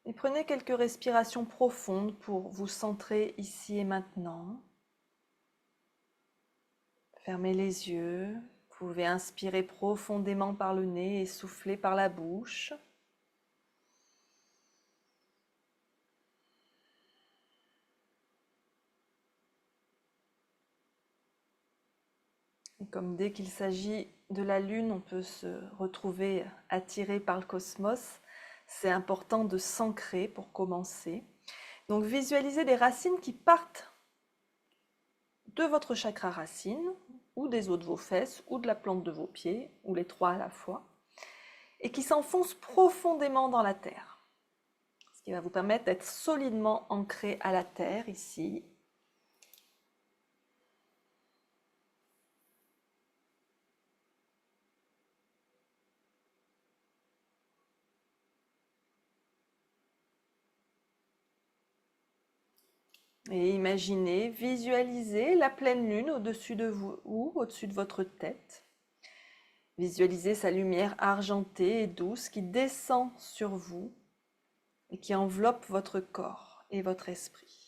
Et prenez quelques respirations profondes pour vous centrer ici et maintenant. Fermez les yeux. Vous pouvez inspirer profondément par le nez et souffler par la bouche. Et comme dès qu'il s'agit de la Lune, on peut se retrouver attiré par le cosmos, c'est important de s'ancrer pour commencer. Donc visualisez des racines qui partent de votre chakra racine, ou des os de vos fesses, ou de la plante de vos pieds, ou les trois à la fois, et qui s'enfoncent profondément dans la terre. Ce qui va vous permettre d'être solidement ancré à la terre ici. Et imaginez, visualisez la pleine lune au-dessus de vous ou au-dessus de votre tête. Visualisez sa lumière argentée et douce qui descend sur vous et qui enveloppe votre corps et votre esprit.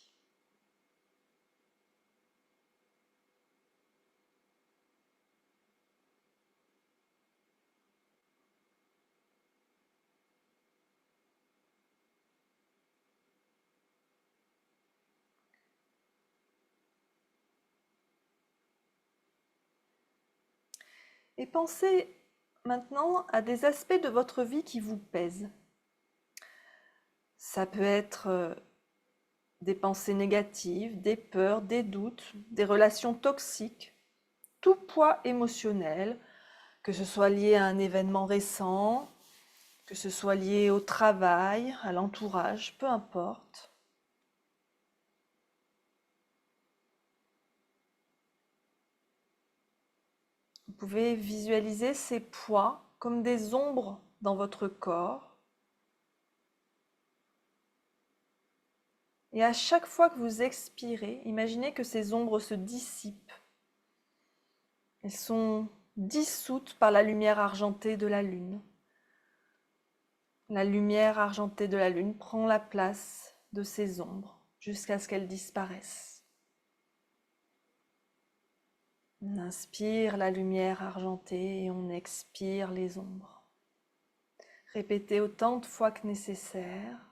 Et pensez maintenant à des aspects de votre vie qui vous pèsent. Ça peut être des pensées négatives, des peurs, des doutes, des relations toxiques, tout poids émotionnel, que ce soit lié à un événement récent, que ce soit lié au travail, à l'entourage, peu importe. Vous pouvez visualiser ces poids comme des ombres dans votre corps. Et à chaque fois que vous expirez, imaginez que ces ombres se dissipent. Elles sont dissoutes par la lumière argentée de la lune. La lumière argentée de la lune prend la place de ces ombres jusqu'à ce qu'elles disparaissent. On inspire la lumière argentée et on expire les ombres. Répétez autant de fois que nécessaire.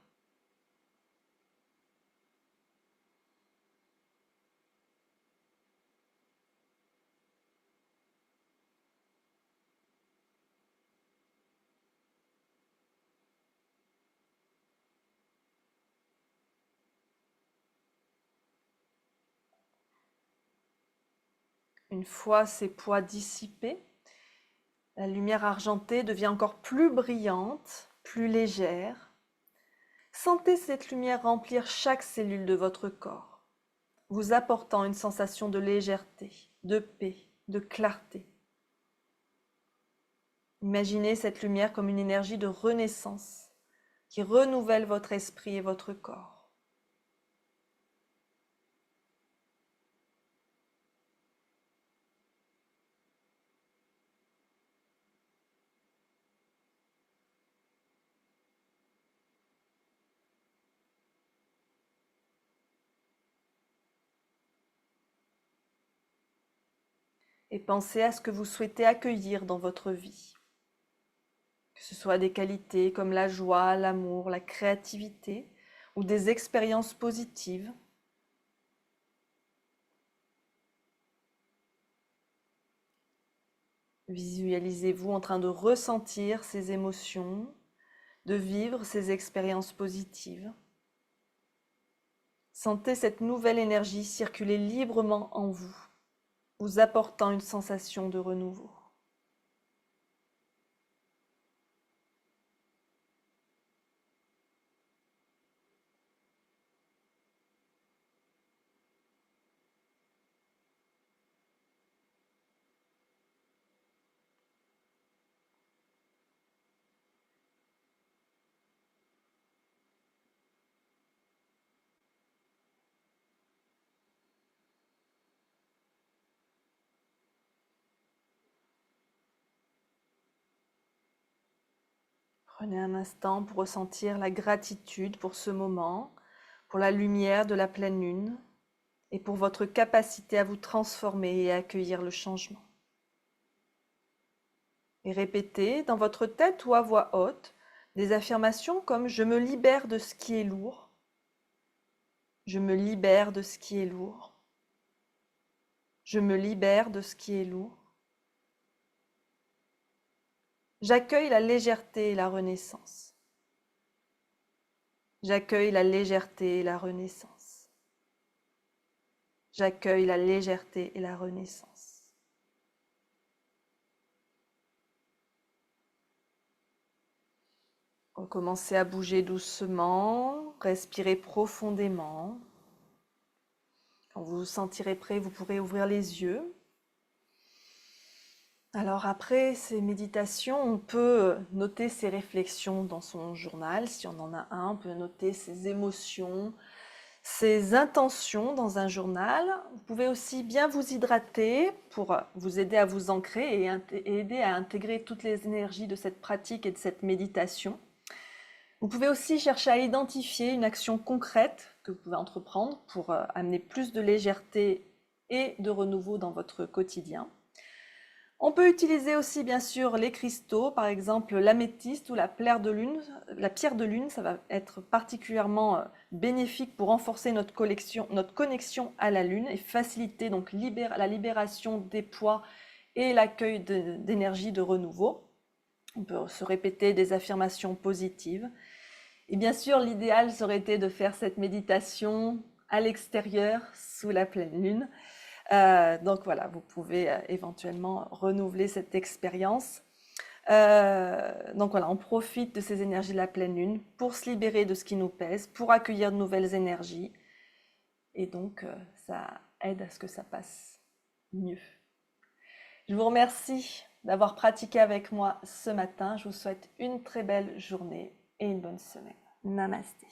Une fois ces poids dissipés, la lumière argentée devient encore plus brillante, plus légère. Sentez cette lumière remplir chaque cellule de votre corps, vous apportant une sensation de légèreté, de paix, de clarté. Imaginez cette lumière comme une énergie de renaissance qui renouvelle votre esprit et votre corps. et pensez à ce que vous souhaitez accueillir dans votre vie. Que ce soit des qualités comme la joie, l'amour, la créativité ou des expériences positives. Visualisez-vous en train de ressentir ces émotions, de vivre ces expériences positives. Sentez cette nouvelle énergie circuler librement en vous, vous apportant une sensation de renouveau. Prenez un instant pour ressentir la gratitude pour ce moment, pour la lumière de la pleine lune et pour votre capacité à vous transformer et à accueillir le changement. Et répétez dans votre tête ou à voix haute des affirmations comme « Je me libère de ce qui est lourd »,« Je me libère de ce qui est lourd »,« Je me libère de ce qui est lourd ». J'accueille la légèreté et la renaissance. J'accueille la légèreté et la renaissance. J'accueille la légèreté et la renaissance. Recommencez à bouger doucement, respirez profondément. Quand vous vous sentirez prêt, vous pourrez ouvrir les yeux. Alors après ces méditations, on peut noter ses réflexions dans son journal. Si on en a un, on peut noter ses émotions, ses intentions dans un journal. Vous pouvez aussi bien vous hydrater pour vous aider à vous ancrer et aider à intégrer toutes les énergies de cette pratique et de cette méditation. Vous pouvez aussi chercher à identifier une action concrète que vous pouvez entreprendre pour amener plus de légèreté et de renouveau dans votre quotidien. On peut utiliser aussi bien sûr les cristaux, par exemple l'améthyste ou la pierre de lune, ça va être particulièrement bénéfique pour renforcer notre connexion à la lune et faciliter donc la libération des poids et l'accueil d'énergie de renouveau. On peut se répéter des affirmations positives. Et bien sûr, l'idéal serait été de faire cette méditation à l'extérieur, sous la pleine lune. Donc voilà, vous pouvez éventuellement renouveler cette expérience. Donc voilà, on profite de ces énergies de la pleine lune pour se libérer de ce qui nous pèse, pour accueillir de nouvelles énergies. Et donc, ça aide à ce que ça passe mieux. Je vous remercie d'avoir pratiqué avec moi ce matin. Je vous souhaite une très belle journée et une bonne semaine. Namasté.